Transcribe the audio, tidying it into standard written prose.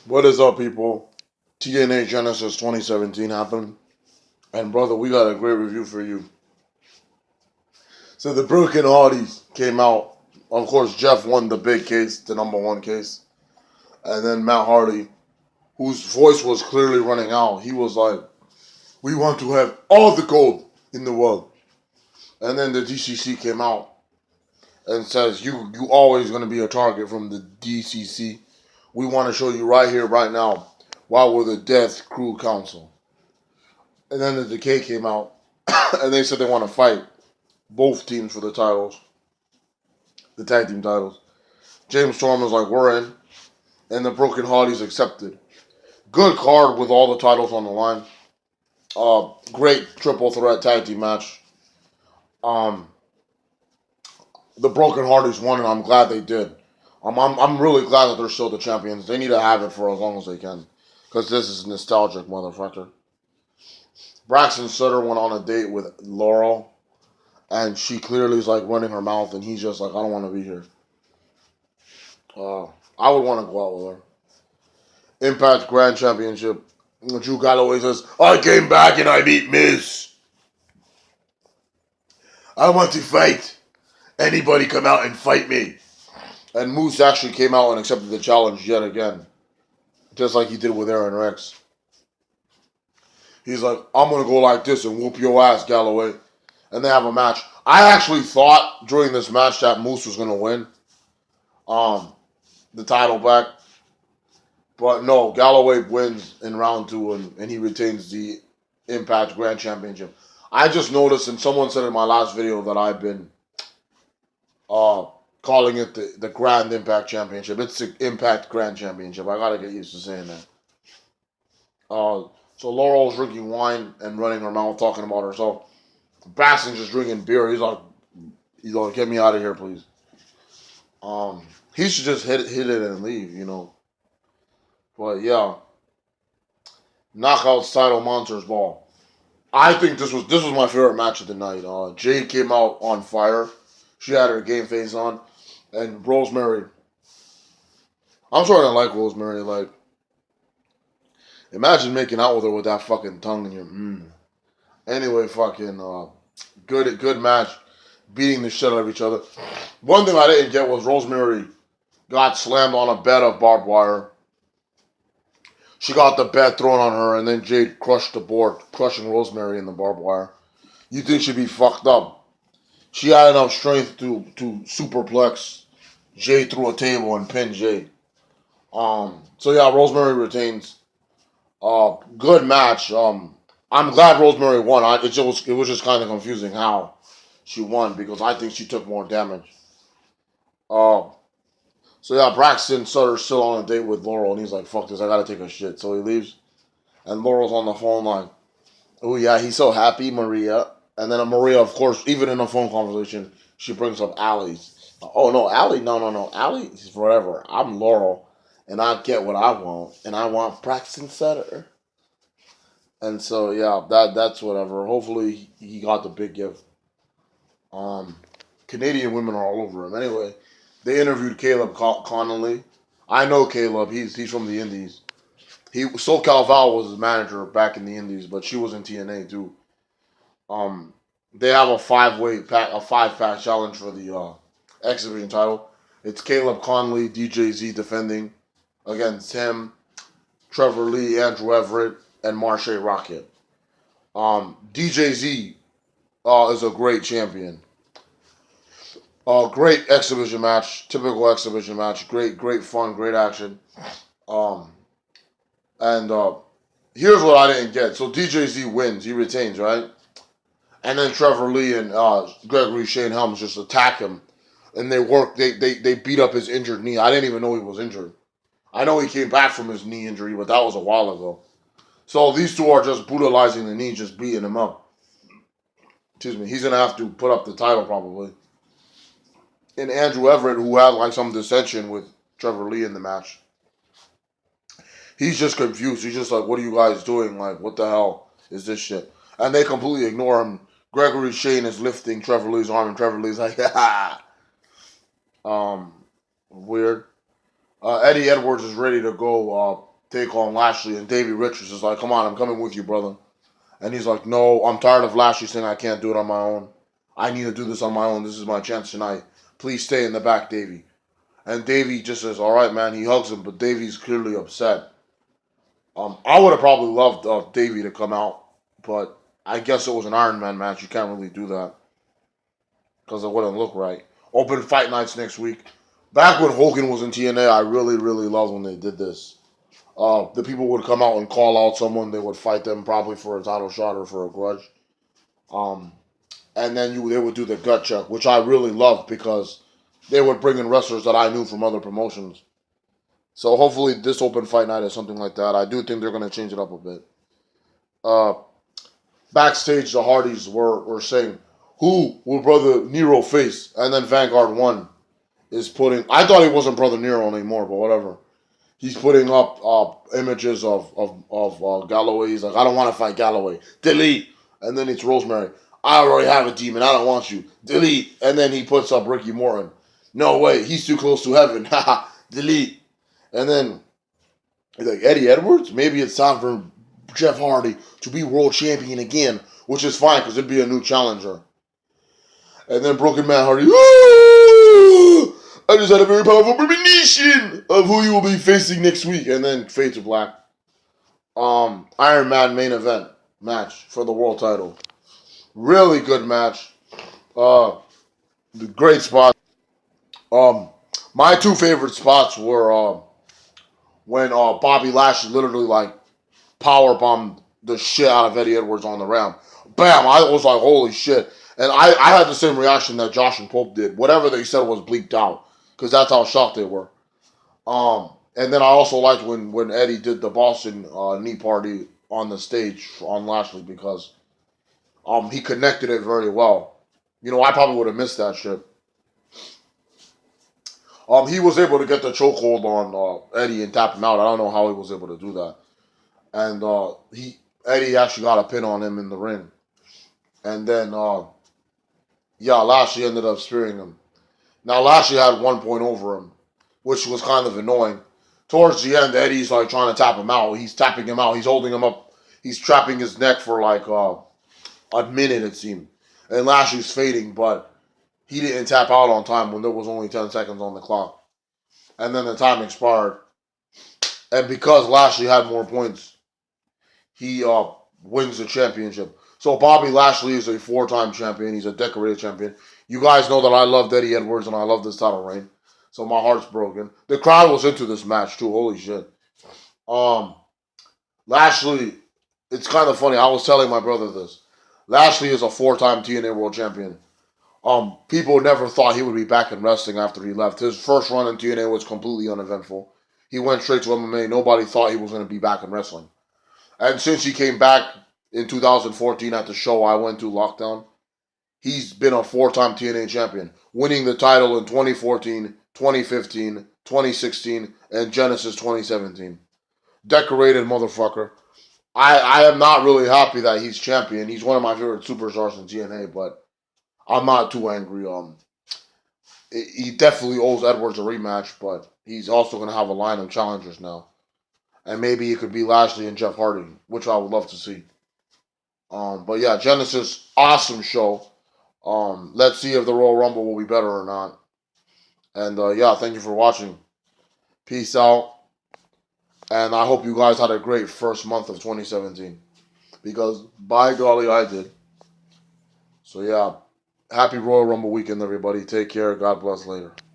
What is up, people? TNA Genesis 2017 happened. And, brother, we got a great review for you. So, the Broken Hardys came out. Of course, Jeff won the big case, the number one case. And then Matt Hardy, whose voice was clearly running out, he was like, "We want to have all the gold in the world." And then the DCC came out and says, You always going to be a target from the DCC. We want to show you right here, right now, why we're the Death Crew Council. And then the Decay came out, and they said they want to fight both teams for the titles, the tag team titles. James Storm was like, "We're in," and the Broken Hardys accepted. Good card with all the titles on the line. Great triple threat tag team match. Um, the Broken Hardys won, and I'm glad they did. I'm really glad that they're still the champions. They need to have it for as long as they can, because this is nostalgic, motherfucker. Braxton Sutter went on a date with Laurel, and she clearly is like running her mouth, and he's just like, "I don't want to be here." Uh, I would want to go out with her. Impact Grand Championship. Drew Galloway says, "I came back and I beat Miz. I want to fight. Anybody come out and fight me." And Moose actually came out and accepted the challenge yet again, just like he did with Aaron Rex. He's like, "I'm going to go like this and whoop your ass, Galloway." And they have a match. I actually thought during this match that Moose was going to win the title back. But no, Galloway wins in round two, and he retains the Impact Grand Championship. I just noticed, and someone said in my last video, that I've been calling it the Grand Impact Championship. It's the Impact Grand Championship. I gotta get used to saying that. So Laurel's drinking wine and running her mouth, talking about herself. Baston's just drinking beer. He's like, "Get me out of here, please." He should just hit it and leave, you know. But yeah, Knockouts title Monsters Ball. I think this was my favorite match of the night. Jade came out on fire. She had her game face on, and Rosemary. I'm starting to like Rosemary. Like, imagine making out with her with that fucking tongue in your. Anyway, fucking good match, beating the shit out of each other. One thing I didn't get was Rosemary got slammed on a bed of barbed wire. She got the bed thrown on her, and then Jade crushed the board, crushing Rosemary in the barbed wire. You think she'd be fucked up? She had enough strength to superplex Jade through a table and pin Jade. So yeah, Rosemary retains. Good match. I'm glad Rosemary won. It was just kind of confusing how she won because I think she took more damage. Uh, so yeah, Braxton Sutter's still on a date with Laurel, and he's like, "Fuck this, I gotta take a shit." So he leaves, and Laurel's on the phone like, "Oh yeah, he's so happy, Maria." And then Maria, of course, even in a phone conversation, she brings up Allie's. "Oh no, Allie, no, Allie's forever. I'm Laurel, and I get what I want, and I want Braxton Sutter." And so yeah, that's whatever. Hopefully he got the big gift. Um, Canadian women are all over him. Anyway, they interviewed Caleb Connolly. I know Caleb. He's from the Indies. SoCal Val was his manager back in the Indies, but she was in TNA too. Um, they have a 5 pack challenge for the X Division title. It's Caleb Conley, DJZ defending against him, Trevor Lee, Andrew Everett, and Marche Rocket. DJZ is a great champion. Great exhibition match, typical exhibition match. Great fun, great action. Um, and here's what I didn't get. So DJZ wins, he retains, right? And then Trevor Lee and Gregory Shane Helms just attack him, and they beat up his injured knee. I didn't even know he was injured. I know he came back from his knee injury, but that was a while ago. So these two are just brutalizing the knee, just beating him up. Excuse me. He's gonna have to put up the title probably. And Andrew Everett, who had like some dissension with Trevor Lee in the match, he's just confused. He's just like, "What are you guys doing? Like, what the hell is this shit?" And they completely ignore him. Gregory Shane is lifting Trevor Lee's arm, and Trevor Lee's like, "Ha." Weird. Eddie Edwards is ready to go take on Lashley, and Davey Richards is like, "Come on, I'm coming with you, brother." And he's like, "No, I'm tired of Lashley saying I can't do it on my own. I need to do this on my own. This is my chance tonight. Please stay in the back, Davey." And Davey just says, "All right, man." He hugs him, but Davey's clearly upset. I would have probably loved Davey to come out, but I guess it was an Iron Man match. You can't really do that because it wouldn't look right. Open fight nights next week. Back when Hogan was in TNA, I really, really loved when they did this. The people would come out and call out someone. They would fight them probably for a title shot or for a grudge. Um, and then they would do the gut check, which I really loved because they would bring in wrestlers that I knew from other promotions. So hopefully this open fight night is something like that. I do think they're going to change it up a bit. Uh, Backstage, the Hardys were saying, "Who will Brother Nero face?" And then Vanguard One is putting. I thought he wasn't Brother Nero anymore, but whatever. He's putting up images of Galloway. He's like, "I don't want to fight Galloway. Delete." And then it's Rosemary. "I already have a demon. I don't want you. Delete." And then he puts up Ricky Morton. "No way. He's too close to heaven. Haha. Delete." And then he's like, "Eddie Edwards? Maybe it's time for Jeff Hardy to be world champion again," which is fine because it'd be a new challenger. And then Broken Man Hardy, "I just had a very powerful premonition of who you will be facing next week." And then fade to black. Iron Man main event match for the world title. Really good match. The great spot. Um, my two favorite spots were when Bobby Lashley literally like power bombed the shit out of Eddie Edwards on the ramp. Bam! I was like, holy shit. And I had the same reaction that Josh and Pope did. Whatever they said was bleeped out. Because that's how shocked they were. And then I also liked when Eddie did the Boston knee party on the stage on Lashley because he connected it very well. You know, I probably would have missed that shit. He was able to get the chokehold on Eddie and tap him out. I don't know how he was able to do that. And Eddie actually got a pin on him in the ring. And then Lashley ended up spearing him. Now Lashley had 1 point over him, which was kind of annoying. Towards the end, Eddie's like trying to tap him out. He's tapping him out. He's holding him up. He's trapping his neck for like a minute, it seemed. And Lashley's fading, but he didn't tap out on time when there was only 10 seconds on the clock. And then the time expired. And because Lashley had more points, he wins the championship. So Bobby Lashley is a 4-time champion. He's a decorated champion. You guys know that I love Eddie Edwards and I love this title reign. So my heart's broken. The crowd was into this match too. Holy shit. Um, Lashley, it's kind of funny. I was telling my brother this. Lashley is a 4-time TNA World Champion. People never thought he would be back in wrestling after he left. His first run in TNA was completely uneventful. He went straight to MMA. Nobody thought he was going to be back in wrestling. And since he came back in 2014 at the show I went to, Lockdown, he's been a 4-time TNA champion, winning the title in 2014, 2015, 2016, and Genesis 2017. Decorated motherfucker. I am not really happy that he's champion. He's one of my favorite superstars in TNA, but I'm not too angry. He definitely owes Edwards a rematch, but he's also going to have a line of challengers now. And maybe it could be Lashley and Jeff Hardy, which I would love to see. But yeah, Genesis, awesome show. Let's see if the Royal Rumble will be better or not. And yeah, thank you for watching. Peace out. And I hope you guys had a great first month of 2017. Because by golly, I did. So yeah, happy Royal Rumble weekend, everybody. Take care. God bless later.